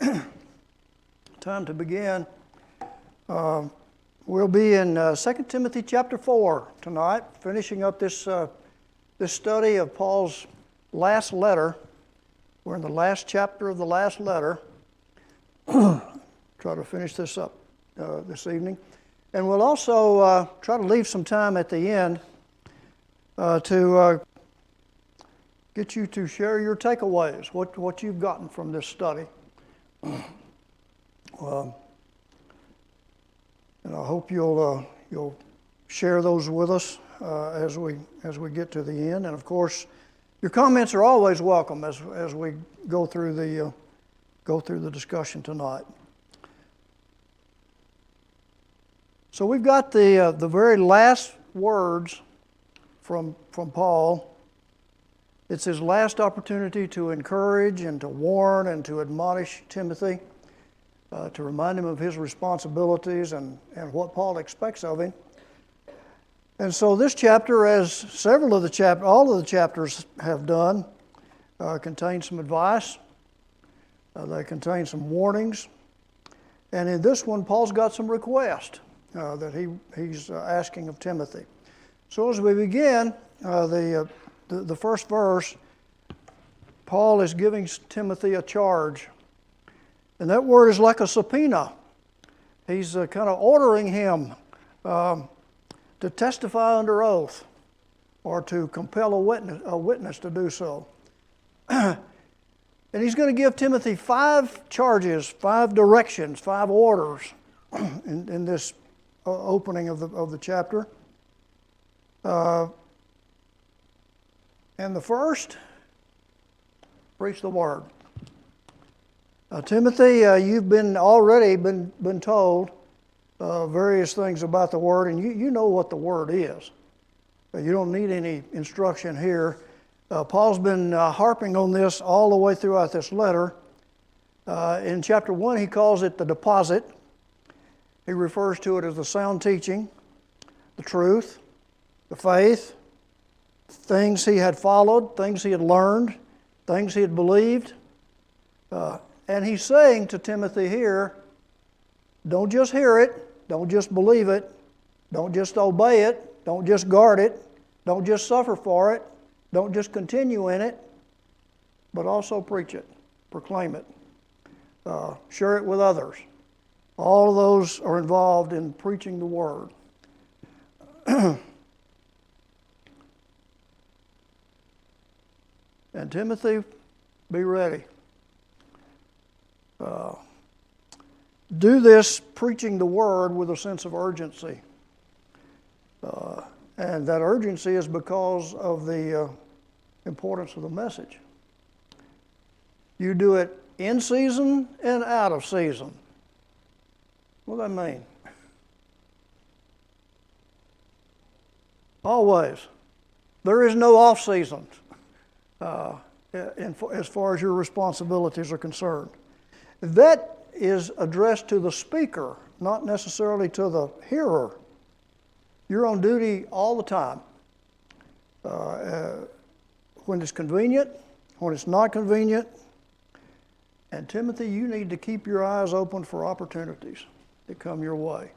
Time to begin. We'll be in 2 Timothy chapter 4 tonight, finishing up this study of Paul's last letter. We're in the last chapter of the last letter. Try to finish this up this evening. And we'll also try to leave some time at the end to get you to share your takeaways, what you've gotten from this study. And I hope you'll share those with us as we get to the end. And of course, your comments are always welcome as we go through the discussion tonight. So we've got the very last words from Paul. It's his last opportunity to encourage and to warn and to admonish Timothy, to remind him of his responsibilities and what Paul expects of him. And so this chapter, as all of the chapters have done, contains some advice. They contain some warnings. And in this one, Paul's got some requests that he's asking of Timothy. So as we begin, the first verse, Paul is giving Timothy a charge. And that word is like a subpoena. He's kind of ordering him to testify under oath or to compel a witness to do so. And he's going to give Timothy 5 charges, 5 directions, 5 orders in this opening of the chapter. And the first, preach the word. Timothy, you've already been told various things about the word, and you know what the word is. You don't need any instruction here. Paul's been harping on this all the way throughout this letter. In chapter 1, he calls it the deposit. He refers to it as the sound teaching, the truth, the faith, things he had followed, things he had learned, things he had believed. And he's saying to Timothy here, don't just hear it, don't just believe it, don't just obey it, don't just guard it, don't just suffer for it, don't just continue in it, but also preach it, proclaim it, share it with others. All of those are involved in preaching the word. And Timothy, be ready. Do this preaching the word with a sense of urgency. And that urgency is because of the importance of the message. You do it in season and out of season. What does that mean? Always. There is no off season as far as your responsibilities are concerned. That is addressed to the speaker, not necessarily to the hearer. You're on duty all the time. When it's convenient, when it's not convenient. And Timothy, you need to keep your eyes open for opportunities that come your way.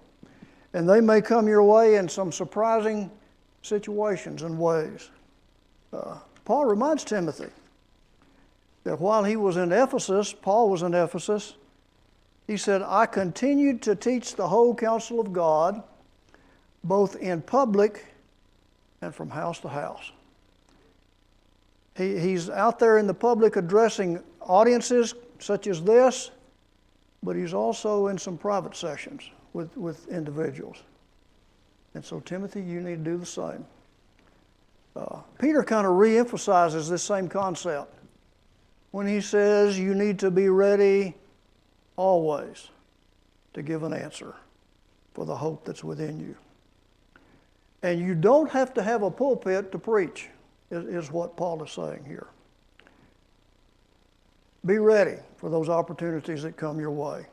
And they may come your way in some surprising situations and ways. Paul reminds Timothy that while he was in Ephesus, Paul was in Ephesus, he said, I continued to teach the whole counsel of God, both in public and from house to house. He's out there in the public addressing audiences such as this, but he's also in some private sessions with individuals. And so, Timothy, you need to do the same. Peter kind of reemphasizes this same concept when he says you need to be ready always to give an answer for the hope that's within you. And you don't have to have a pulpit to preach, is what Paul is saying here. Be ready for those opportunities that come your way.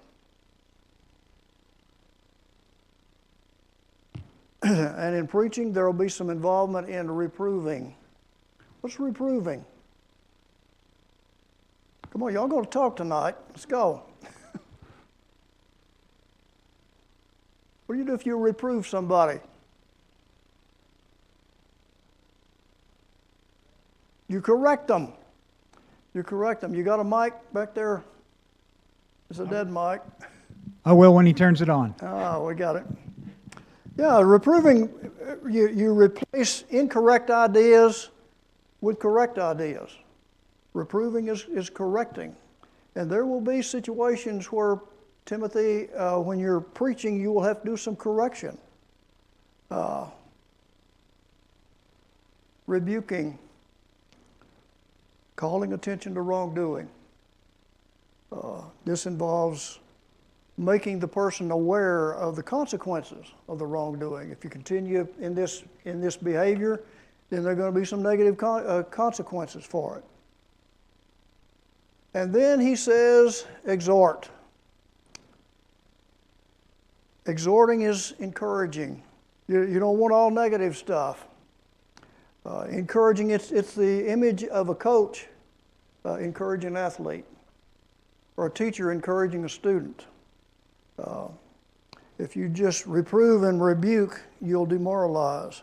And in preaching, there will be some involvement in reproving. What's reproving? Come on, y'all going to talk tonight. Let's go. do if you reprove somebody? You correct them. You correct them. You got a mic back there? It's a dead mic. I will when he turns it on. Oh, we got it. Yeah, reproving, you replace incorrect ideas with correct ideas. Reproving is correcting. And there will be situations where, Timothy, when you're preaching, you will have to do some correction. Rebuking, calling attention to wrongdoing. This involves making the person aware of the consequences of the wrongdoing. If you continue in this behavior, then there are going to be some negative consequences for it. And then he says, exhort. Exhorting is encouraging. You don't want all negative stuff. Encouraging, it's the image of a coach encouraging an athlete, or a teacher encouraging a student. If you just reprove and rebuke, you'll demoralize.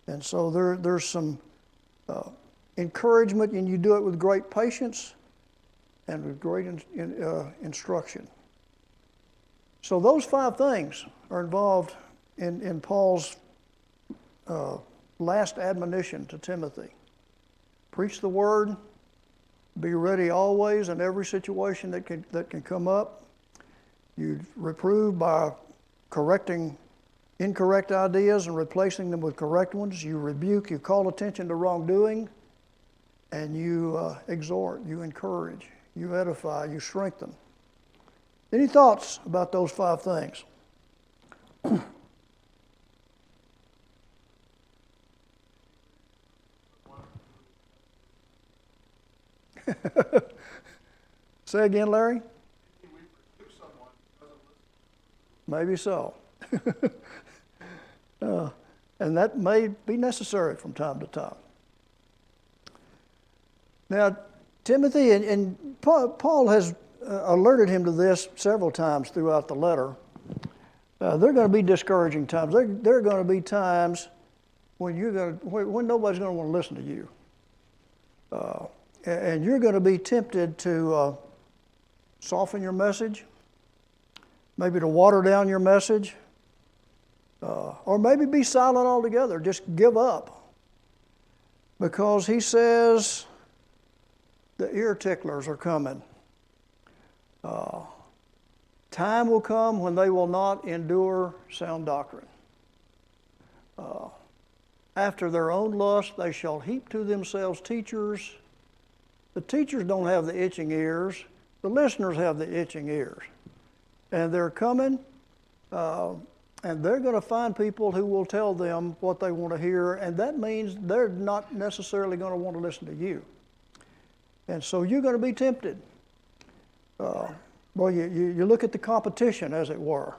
And so there's some encouragement, and you do it with great patience and with great instruction. So those 5 things are involved in Paul's last admonition to Timothy. Preach the word. Be ready always in every situation that can come up. You reprove by correcting incorrect ideas and replacing them with correct ones. You rebuke, you call attention to wrongdoing, and you exhort, you encourage, you edify, you strengthen. Any thoughts about those 5 things? Say again, Larry? Maybe so. And that may be necessary from time to time. Now, Timothy, and Paul has alerted him to this several times throughout the letter. There are going to be discouraging times. There are going to be times when when nobody's going to want to listen to you. And you're going to be tempted to soften your message, maybe to water down your message, or maybe be silent altogether. Just give up. Because he says the ear ticklers are coming. Time will come when they will not endure sound doctrine. After their own lust, they shall heap to themselves teachers. The teachers don't have the itching ears. The listeners have the itching ears. And they're coming, and they're going to find people who will tell them what they want to hear, and that means they're not necessarily going to want to listen to you. And so you're going to be tempted. Well, you look at the competition, as it were.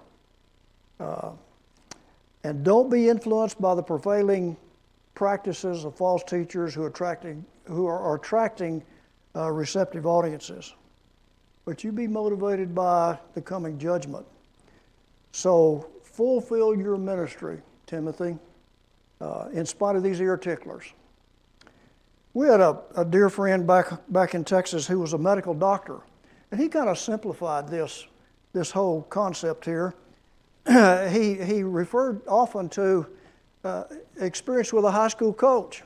And don't be influenced by the prevailing practices of false teachers who are attracting receptive audiences. But you be motivated by the coming judgment. So fulfill your ministry, Timothy, in spite of these ear ticklers. We had a dear friend back in Texas who was a medical doctor, and he kind of simplified this whole concept here. He referred often to experience with a high school coach.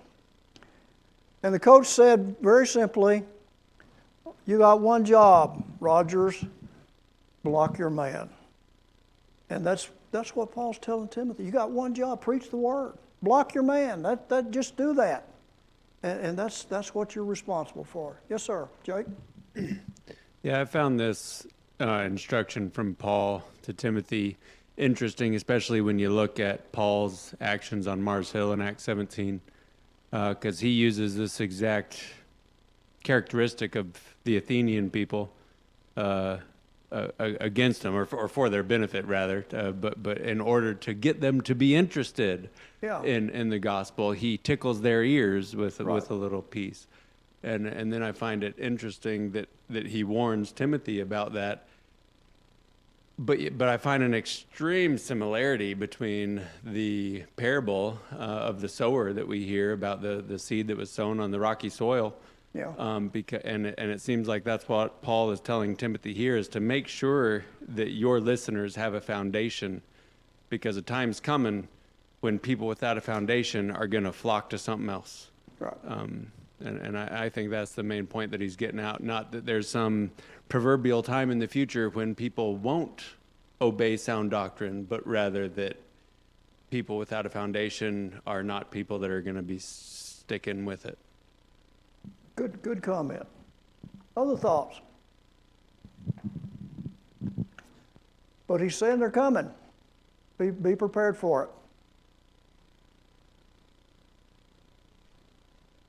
And the coach said very simply, you got one job, Rogers, block your man. And that's what Paul's telling Timothy. You got one job, preach the word. Block your man. Just do that. And that's what you're responsible for. Yes, sir. Jake? Yeah, I found this instruction from Paul to Timothy interesting, especially when you look at Paul's actions on Mars Hill in Acts 17, because he uses this exact characteristic of the Athenian people against them, or for their benefit, rather. But in order to get them to be interested in the gospel, he tickles their ears with a little piece. And then I find it interesting that he warns Timothy about that But I find an extreme similarity between the parable of the sower that we hear about the seed that was sown on the rocky soil. Yeah. And it seems like that's what Paul is telling Timothy here, is to make sure that your listeners have a foundation, because a time's coming when people without a foundation are going to flock to something else. Right. And I think that's the main point that he's getting out. Not that there's some proverbial time in the future when people won't obey sound doctrine, but rather that people without a foundation are not people that are going to be sticking with it. Good comment. Other thoughts? But he's saying they're coming. Be prepared for it.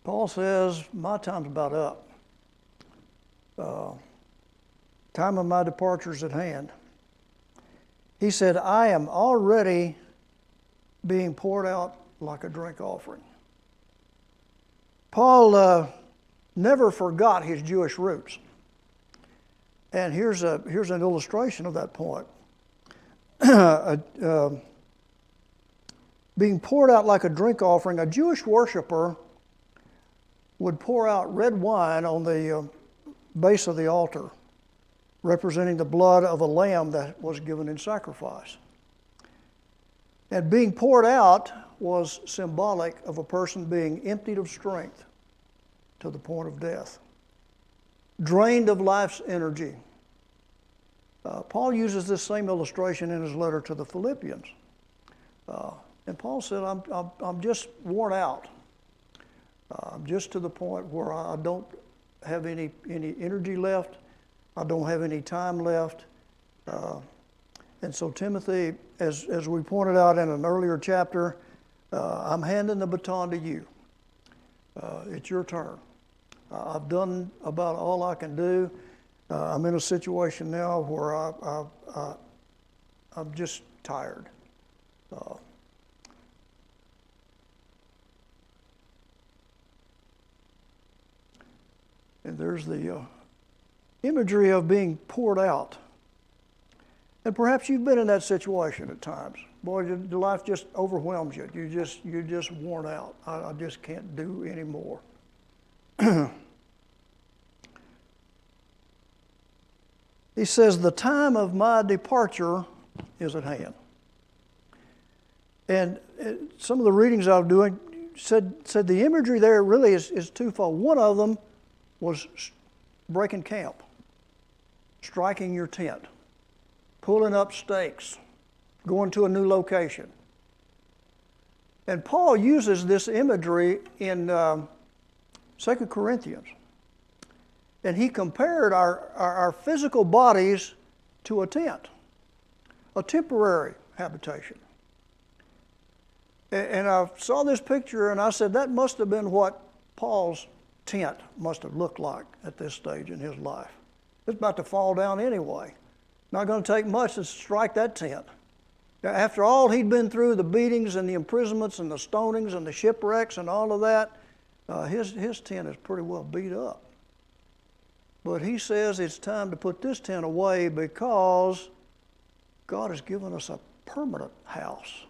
Paul says, my time's about up. Time of my departure's at hand. He said, I am already being poured out like a drink offering. Paul never forgot his Jewish roots. And here's an illustration of that point. Being poured out like a drink offering, a Jewish worshiper would pour out red wine on the base of the altar, representing the blood of a lamb that was given in sacrifice. And being poured out was symbolic of a person being emptied of strength to the point of death, drained of life's energy. Paul uses this same illustration in his letter to the Philippians. And Paul said, I'm just worn out. I'm just to the point where I don't have any energy left. I don't have any time left. And so Timothy, as we pointed out in an earlier chapter, I'm handing the baton to you. It's your turn. I've done about all I can do. I'm in a situation now where I'm just tired. And there's the imagery of being poured out. And perhaps you've been in that situation at times. Boy, the life just overwhelms you. You're just worn out. I just can't do any more. He says, the time of my departure is at hand. And some of the readings I was doing said the imagery there really is twofold. One of them was breaking camp, striking your tent, pulling up stakes, going to a new location. And Paul uses this imagery in 2 Corinthians. And he compared our physical bodies to a tent, a temporary habitation. And I saw this picture and I said, that must have been what Paul's tent must have looked like at this stage in his life. It's about to fall down anyway. Not going to take much to strike that tent. After all he'd been through, the beatings and the imprisonments and the stonings and the shipwrecks and all of that, his tent is pretty well beat up. But he says it's time to put this tent away because God has given us a permanent house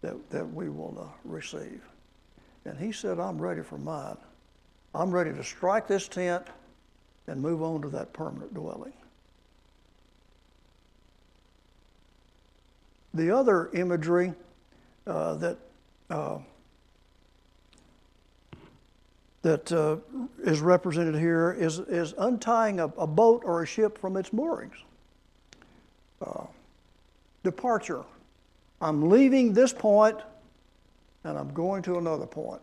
that we will receive. And he said, I'm ready for mine. I'm ready to strike this tent and move on to that permanent dwelling. The other imagery that is represented here is untying a boat or a ship from its moorings. Departure. I'm leaving this point and I'm going to another point.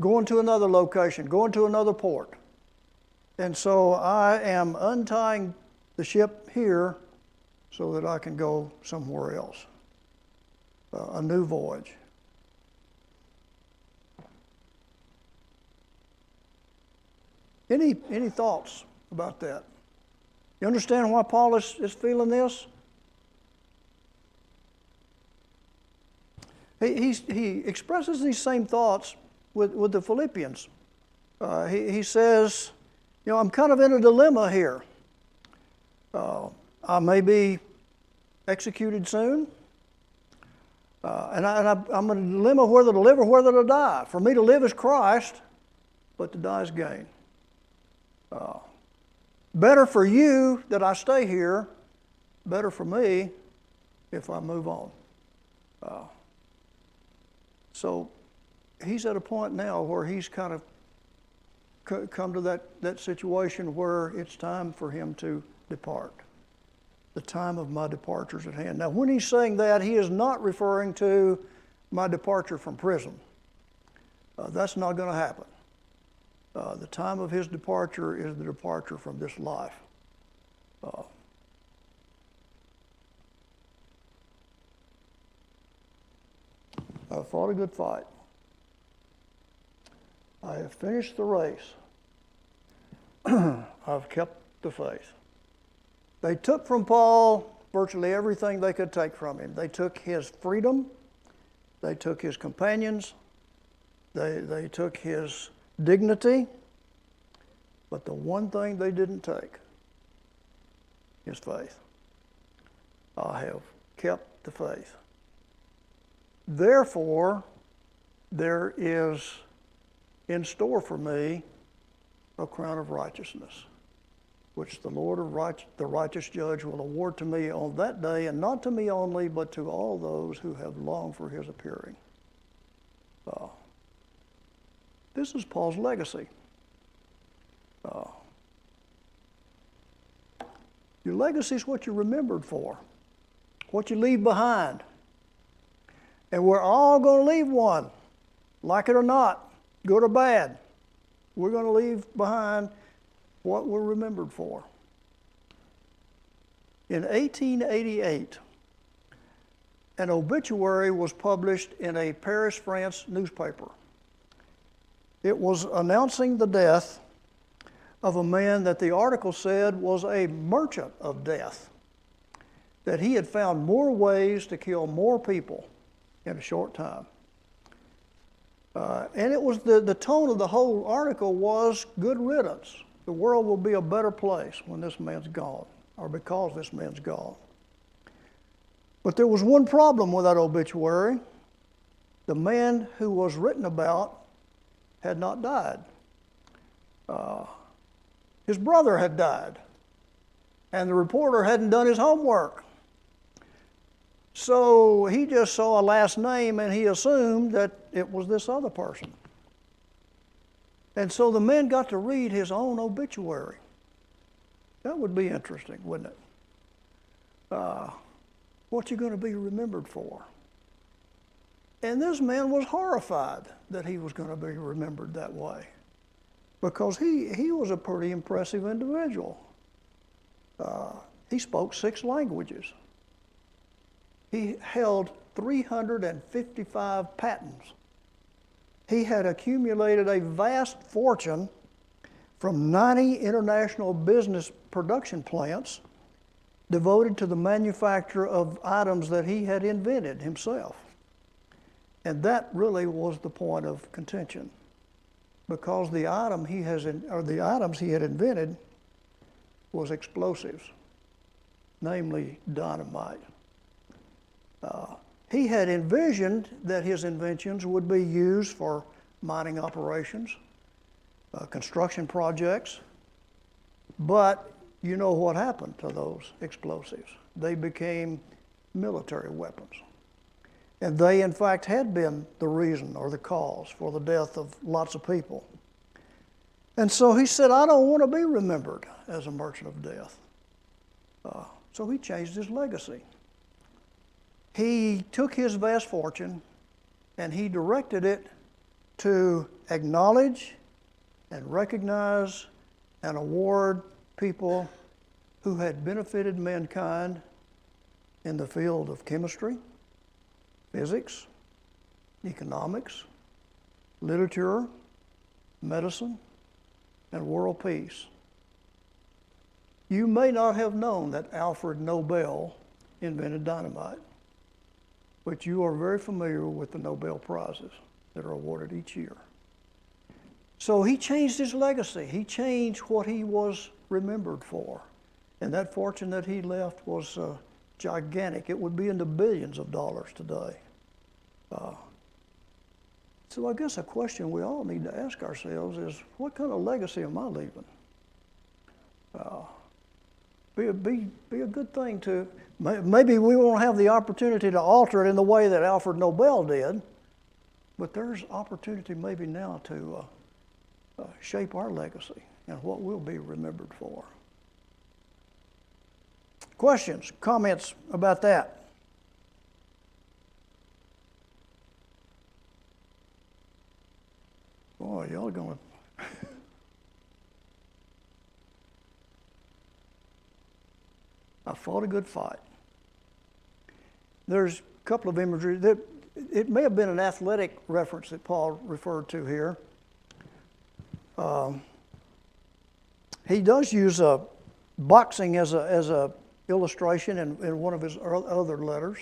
Going to another location, going to another port. And so I am untying the ship here so that I can go somewhere else. A new voyage. Any thoughts about that? You understand why Paul is feeling this? He expresses these same thoughts with the Philippians. He says, I'm kind of in a dilemma here. I may be executed soon. I'm in a dilemma whether to live or whether to die. For me to live is Christ, but to die is gain. Better for you that I stay here, better for me if I move on. So he's at a point now where he's kind of come to that situation where it's time for him to depart. The time of my departure is at hand. Now, when he's saying that, he is not referring to my departure from prison. That's not going to happen. The time of his departure is the departure from this life. I've fought a good fight. I have finished the race. I've kept the faith. They took from Paul virtually everything they could take from him. They took his freedom. They took his companions. They took his dignity. But the one thing they didn't take is faith. I have kept the faith. Therefore, there is in store for me a crown of righteousness, which the Lord of the righteous judge will award to me on that day, and not to me only, but to all those who have longed for his appearing. This is Paul's legacy. Your legacy is what you're remembered for, what you leave behind. And we're all going to leave one, like it or not, good or bad. We're going to leave behind what we're remembered for. In 1888, an obituary was published in a Paris, France newspaper. It was announcing the death of a man that the article said was a merchant of death, that he had found more ways to kill more people in a short time. And it was the tone of the whole article was good riddance. The world will be a better place when this man's gone, or because this man's gone. But there was one problem with that obituary. The man who was written about had not died. His brother had died, and the reporter hadn't done his homework. So he just saw a last name and he assumed that it was this other person. And so the man got to read his own obituary. That would be interesting, wouldn't it? What you going to be remembered for? And this man was horrified that he was going to be remembered that way, because he was a pretty impressive individual. He spoke 6 languages. He held 355 patents. He had accumulated a vast fortune from 90 international business production plants devoted to the manufacture of items that he had invented himself. And that really was the point of contention, because the items he had invented was explosives, namely dynamite. He had envisioned that his inventions would be used for mining operations, construction projects, but you know what happened to those explosives. They became military weapons. And they, in fact, had been the reason or the cause for the death of lots of people. And so he said, I don't want to be remembered as a merchant of death. So he changed his legacy. He took his vast fortune and he directed it to acknowledge and recognize and award people who had benefited mankind in the field of chemistry, physics, economics, literature, medicine, and world peace. You may not have known that Alfred Nobel invented dynamite, but you are very familiar with the Nobel Prizes that are awarded each year. So he changed his legacy. He changed what he was remembered for. And that fortune that he left was gigantic. It would be in the billions of dollars today. So I guess a question we all need to ask ourselves is, what kind of legacy am I leaving? Be a good thing to, maybe we won't have the opportunity to alter it in the way that Alfred Nobel did, but there's opportunity maybe now to shape our legacy and what we'll be remembered for. Questions, comments about that? Boy, y'all are going to... I fought a good fight. There's a couple of imagery. It may have been an athletic reference that Paul referred to here. He does use boxing as a illustration in one of his other letters.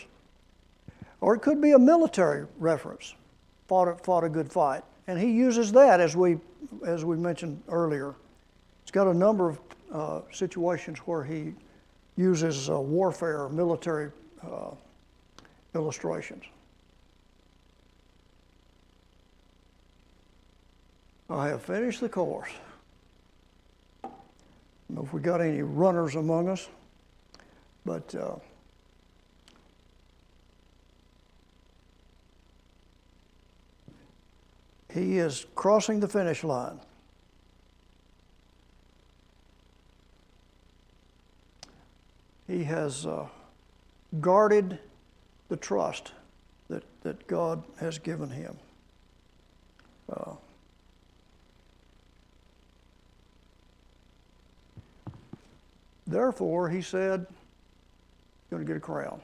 Or it could be a military reference, fought a good fight. And he uses that as we mentioned earlier. It's got a number of situations where he uses warfare, military illustrations. I have finished the course. I don't know if we got any runners among us, but he is crossing the finish line. He has guarded the trust that God has given him. Therefore, he said, he's going to get a crown.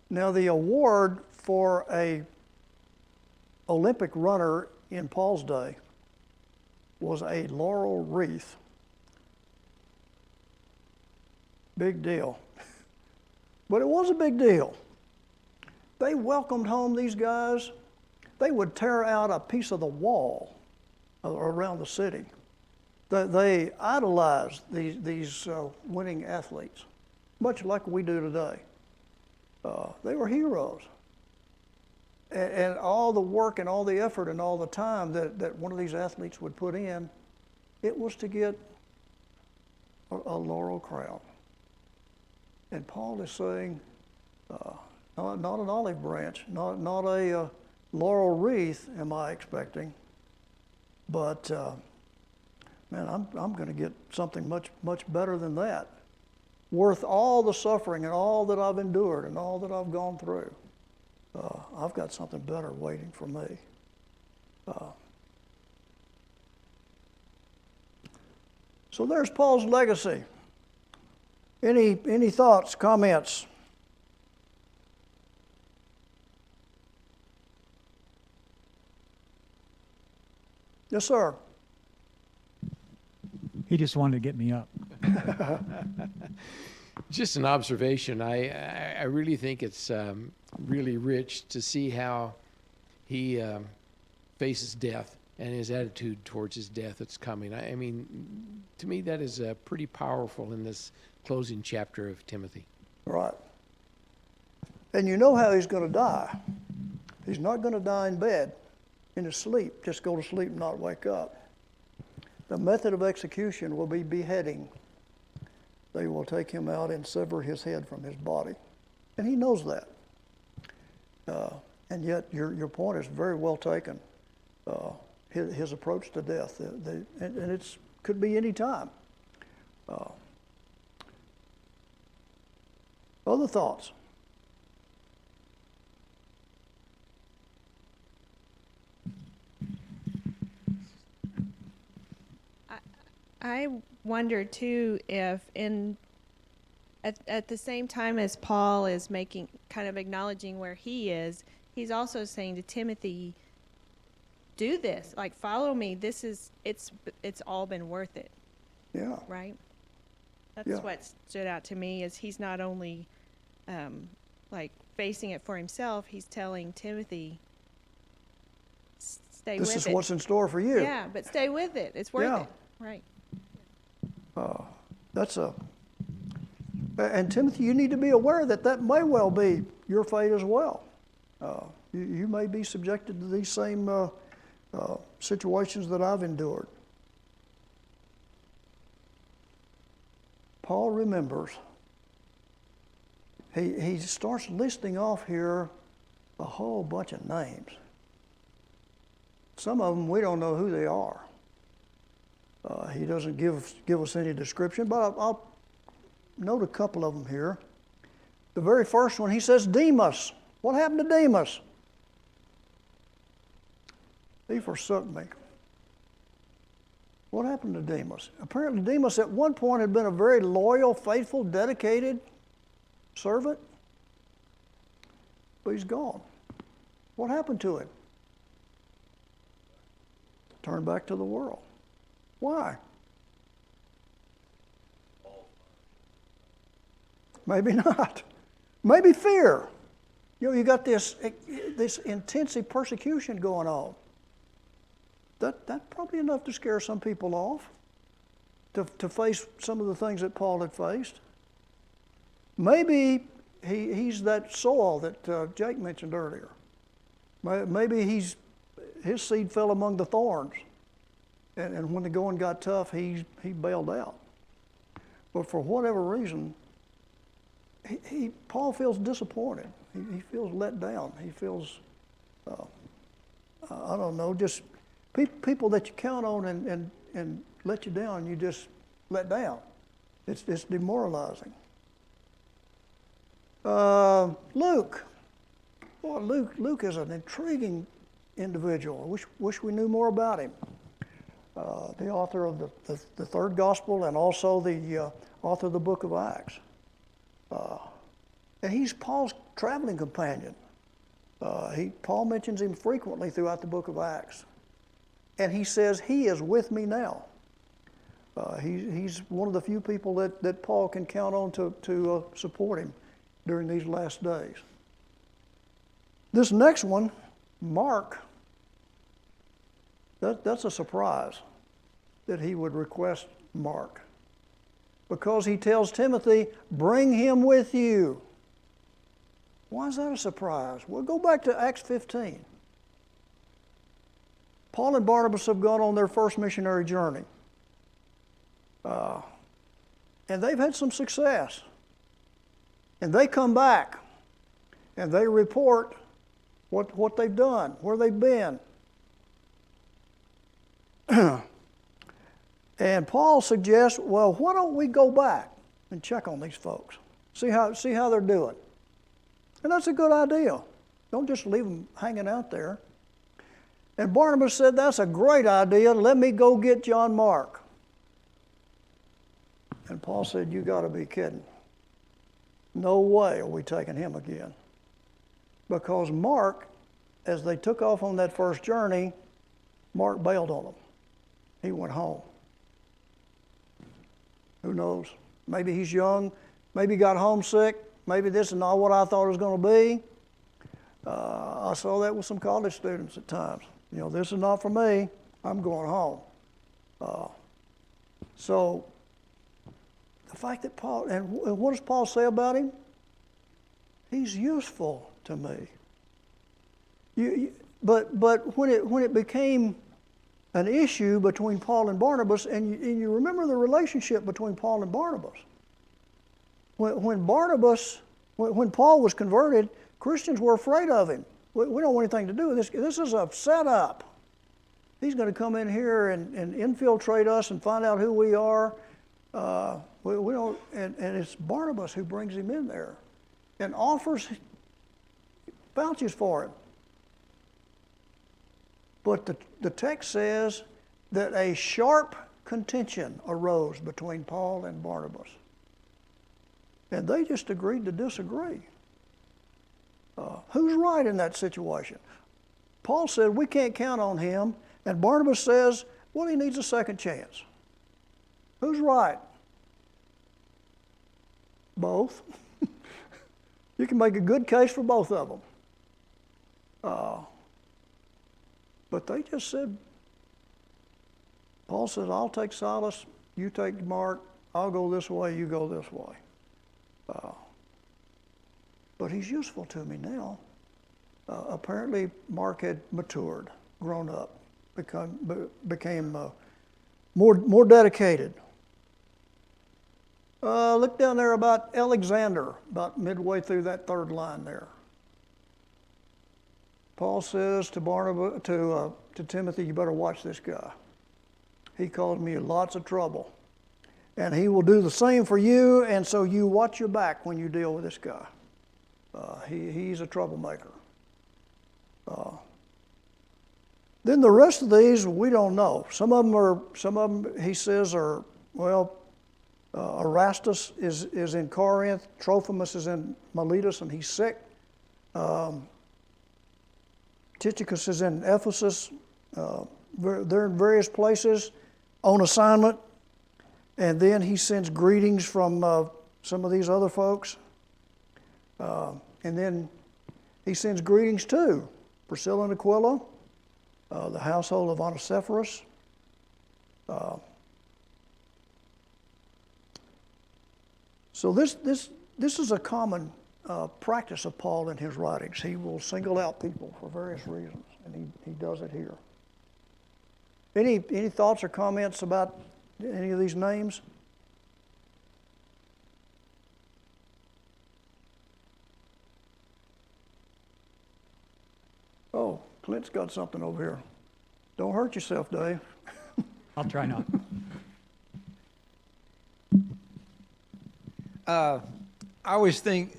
Now, the award for a Olympic runner in Paul's day was a laurel wreath. Big deal. But it was a big deal. They welcomed home these guys. They would tear out a piece of the wall around the city. They idolized these winning athletes, much like we do today. They were heroes. And all the work and all the effort and all the time that one of these athletes would put in, it was to get a laurel crown. And Paul is saying, not an olive branch, not a laurel wreath am I expecting, but man, I'm going to get something much better than that, worth all the suffering and all that I've endured and all that I've gone through. I've got something better waiting for me. So there's Paul's legacy. Any thoughts, comments? Yes, sir. He just wanted to get me up. Just an observation. I really think it's really rich to see how he faces death and his attitude towards his death that's coming. I mean, to me, that is pretty powerful in this closing chapter of Timothy. Right. And you know how he's going to die. He's not going to die in bed, in his sleep, just go to sleep and not wake up. The method of execution will be beheading. They will take him out and sever his head from his body. And he knows that. And yet your point is very well taken. His approach to death. And it could be any time. Other thoughts? I wonder too if at the same time as Paul is making kind of acknowledging where he is, he's also saying to Timothy, do this, like follow me. It's all been worth it. Yeah. Right? That's Yeah. what stood out to me is he's not only like facing it for himself, he's telling Timothy, stay with it. This is what's in store for you. Yeah, but stay with it. It's worth Yeah. it. Right. That's And Timothy, you need to be aware that that may well be your fate as well. You may be subjected to these same situations that I've endured. Paul remembers. He starts listing off here a whole bunch of names. Some of them we don't know who they are. He doesn't give us any description, but I'll note a couple of them here. The very first one, he says Demas. What happened to Demas? He forsook me. What happened to Demas? Apparently Demas at one point had been a very loyal, faithful, dedicated servant, but he's gone. What happened to him? Turned back to the world. Why? Maybe not. Maybe fear. You know, you got this intensive persecution going on. That's probably enough to scare some people off, to face some of the things that Paul had faced. Maybe he's that soil that Jake mentioned earlier. Maybe his seed fell among the thorns, and when the going got tough, he bailed out. But for whatever reason, Paul feels disappointed. He feels let down. He feels, I don't know, just people that you count on and let you down, you just let down. It's demoralizing. Luke. Boy, Luke is an intriguing individual. I wish we knew more about him. The author of the third gospel and also the author of the book of Acts. And he's Paul's traveling companion. Paul mentions him frequently throughout the book of Acts. And he says, he is with me now. He's one of the few people that Paul can count on to support him during these last days. This next one, Mark, that's a surprise that he would request Mark, because he tells Timothy, bring him with you. Why is that a surprise? Well, go back to Acts 15. Paul and Barnabas have gone on their first missionary journey. And they've had some success. And they come back and they report what they've done, where they've been. And Paul suggests, well, why don't we go back and check on these folks, see how they're doing. And that's a good idea. Don't just leave them hanging out there. And Barnabas said, that's a great idea. Let me go get John Mark. And Paul said, you got to be kidding. No way are we taking him again. Because Mark, as they took off on that first journey, Mark bailed on them. He went home. Who knows? Maybe he's young. Maybe he got homesick. Maybe this is not what I thought it was going to be. I saw that with some college students at times. You know, this is not for me. I'm going home. So the fact that Paul, and what does Paul say about him? He's useful to me. But when it became an issue between Paul and Barnabas, and you remember the relationship between Paul and Barnabas. When Paul was converted, Christians were afraid of him. We don't want anything to do with this. This is a setup. He's going to come in here and infiltrate us and find out who we are. We don't, and it's Barnabas who brings him in there and vouches for him. But the text says that a sharp contention arose between Paul and Barnabas. And they just agreed to disagree. Who's right in that situation? Paul said, we can't count on him. And Barnabas says, well, he needs a second chance. Who's right? Both. You can make a good case for both of them. But they just said, Paul says, I'll take Silas, you take Mark, I'll go this way, you go this way. But he's useful to me now. Apparently, Mark had matured, grown up, became more dedicated. Look down there about Alexander, about midway through that third line there. Paul says to Timothy, you better watch this guy. He caused me lots of trouble. And he will do the same for you, and so you watch your back when you deal with this guy. He's a troublemaker. Then the rest of these we don't know. Some of them he says are, Erastus is in Corinth, Trophimus is in Miletus and he's sick. Tychicus is in Ephesus. They're in various places on assignment. And then he sends greetings from some of these other folks. And then he sends greetings to Priscilla and Aquila, the household of Onesiphorus. So this is a common practice of Paul in his writings. He will single out people for various reasons, and he does it here. Any thoughts or comments about any of these names? Oh, Clint's got something over here. Don't hurt yourself, Dave. I'll try not. I always think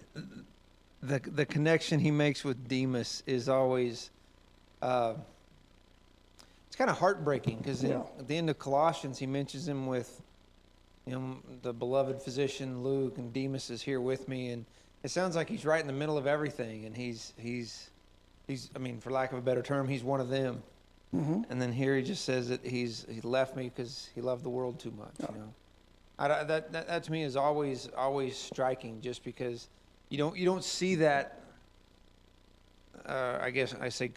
the connection he makes with Demas is always it's kind of heartbreaking because at the end of Colossians he mentions him with the beloved physician Luke, and Demas is here with me, and it sounds like he's right in the middle of everything, and he's I mean, for lack of a better term, he's one of them. Mm-hmm. And then here he just says that he left me because he loved the world too much. You know, that to me is always striking, just because you don't see that. I guess I say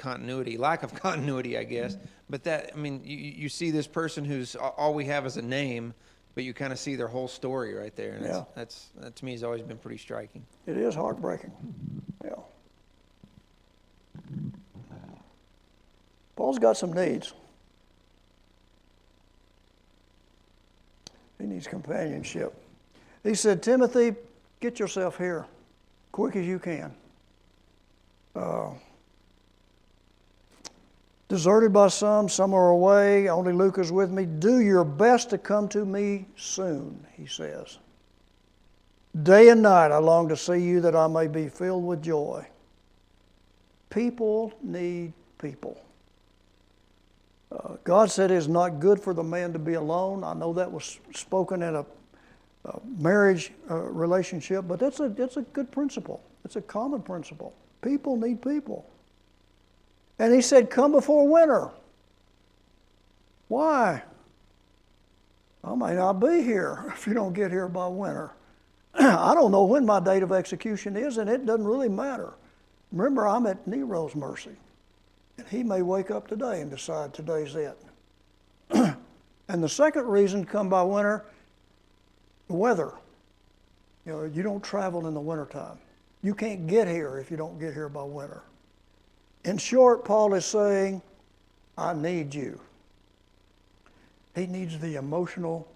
lack of continuity, I guess. But that, I mean, you see this person who's all we have is a name, but you kind of see their whole story right there, and that to me has always been pretty striking. It is heartbreaking. Yeah. Paul's got some needs. He needs companionship. He said, Timothy, get yourself here quick as you can. Deserted by some are away, only Luke is with me. Do your best to come to me soon, he says. Day and night I long to see you that I may be filled with joy. People need people. God said it is not good for the man to be alone. I know that was spoken in a marriage relationship, but that's a good principle. It's a common principle. People need people. And he said, come before winter. Why? I may not be here if you don't get here by winter. I don't know when my date of execution is, and it doesn't really matter. Remember, I'm at Nero's mercy. And he may wake up today and decide today's it. And the second reason, come by winter, the weather. You know, you don't travel in the wintertime. You can't get here if you don't get here by winter. In short, Paul is saying, I need you. He needs the emotional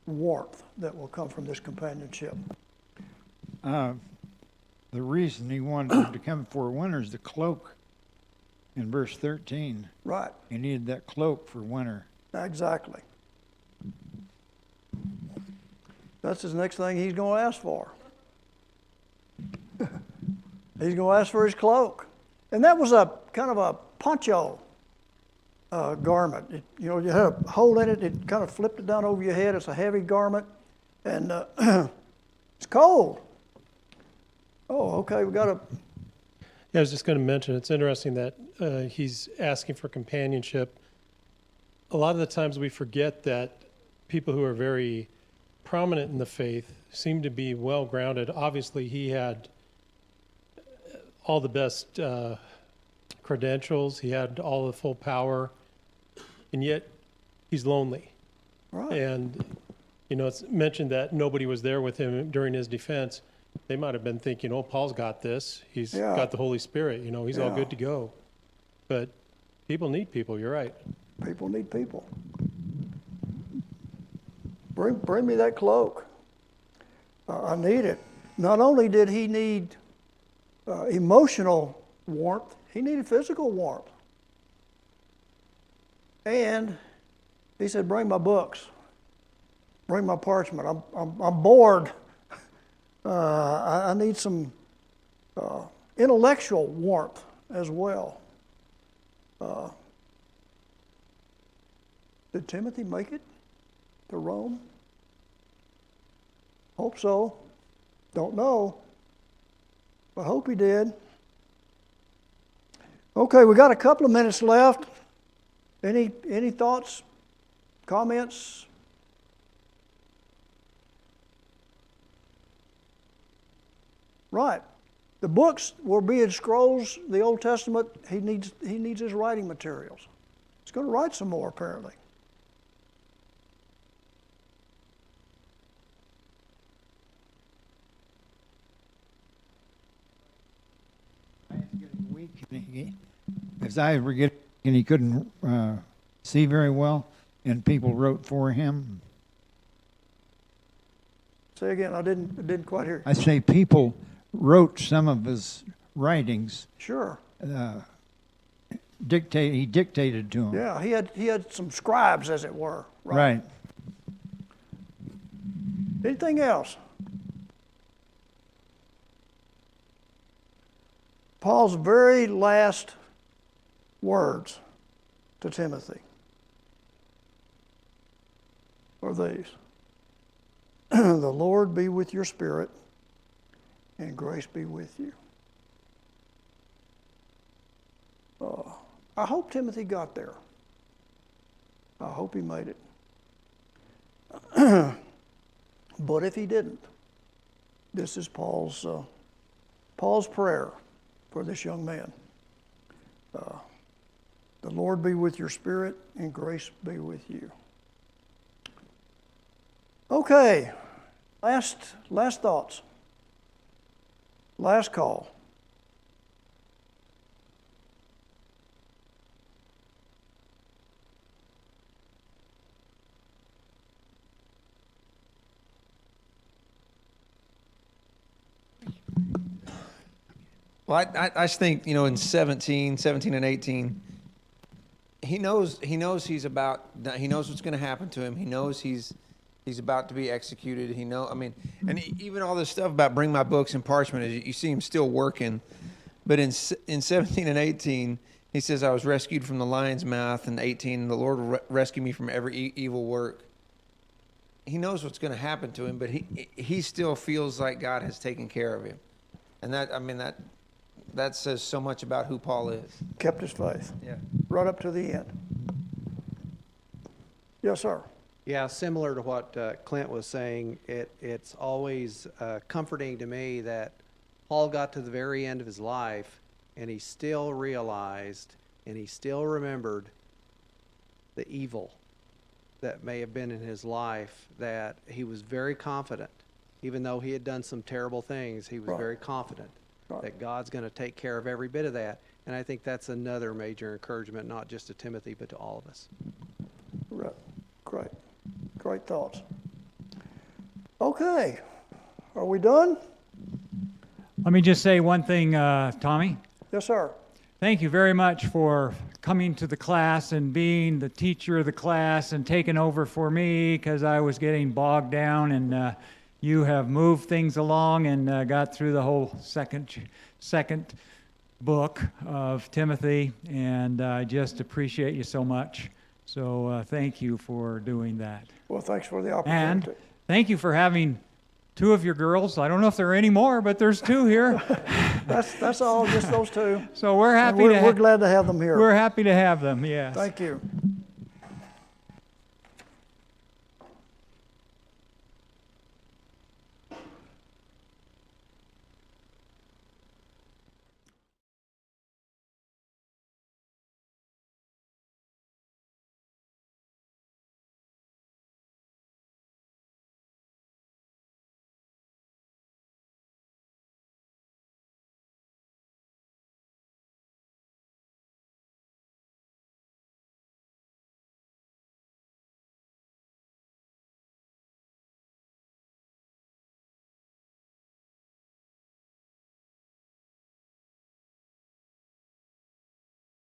warmth that will come from this companionship. The reason he wanted him to come before winter is the cloak in verse 13. Right. He needed that cloak for winter. Exactly. That's the next thing he's going to ask for. He's going to ask for his cloak. And that was a kind of a poncho garment. You had a hole in it. It kind of flipped it down over your head. It's a heavy garment. And it's cold. Oh, okay, we got to... Yeah, I was just going to mention, it's interesting that he's asking for companionship. A lot of the times we forget that people who are very prominent in the faith seem to be well grounded. Obviously, he had all the best credentials. He had all the full power, and yet he's lonely. Right. And, You know, it's mentioned that nobody was there with him during his defense. They might have been thinking, oh, Paul's got this. He's Yeah. got the Holy Spirit. You know, he's all Yeah. good to go. But people need people. You're right. People need people. Bring me that cloak. I need it. Not only did he need emotional warmth, he needed physical warmth. And he said, bring my books. Bring my parchment. I'm bored. I need some intellectual warmth as well. Did Timothy make it to Rome? Hope so. Don't know. But hope he did. Okay, we got a couple of minutes left. Any thoughts, comments? Right. The books were being scrolls, the Old Testament, he needs his writing materials. He's going to write some more, apparently. Weak, his eyes were getting, and he couldn't see very well, and people wrote for him. Say again, I didn't quite hear you. I say people wrote some of his writings. Sure. He dictated to them. Yeah, he had some scribes, as it were. Right. Anything else? Paul's very last words to Timothy are these. The Lord be with your spirit, and grace be with you. I hope Timothy got there. I hope he made it. But if he didn't, this is Paul's prayer for this young man. The Lord be with your spirit, and grace be with you. Okay, last thoughts. Last call. Well, I just think, in 17 and 18, he knows he knows what's going to happen to him. He knows he's about to be executed. And even all this stuff about bring my books and parchment, you see him still working. But in 17 and 18, he says, I was rescued from the lion's mouth. And 18, the Lord will rescue me from every evil work. He knows what's going to happen to him, but he still feels like God has taken care of him. And that says so much about who Paul is. Kept his faith. Yeah. Right up to the end. Yes, sir. Yeah, similar to what Clint was saying, it's always comforting to me that Paul got to the very end of his life and he still realized and he still remembered the evil that may have been in his life, that he was very confident. Even though he had done some terrible things, he was Right. very confident Right. that God's going to take care of every bit of that. And I think that's another major encouragement, not just to Timothy, but to all of us. Right. Great thoughts. Okay. Are we done? Let me just say one thing, Tommy. Yes, sir. Thank you very much for coming to the class and being the teacher of the class and taking over for me because I was getting bogged down, and you have moved things along and got through the whole second book of Timothy, and I just appreciate you so much. So thank you for doing that. Well, thanks for the And opportunity. thank you for having two of your girls. I don't know if there are any more, but there's two here. That's all, just those two. So we're And happy we're glad to have them here. we're happy to have them. Yes. Thank you.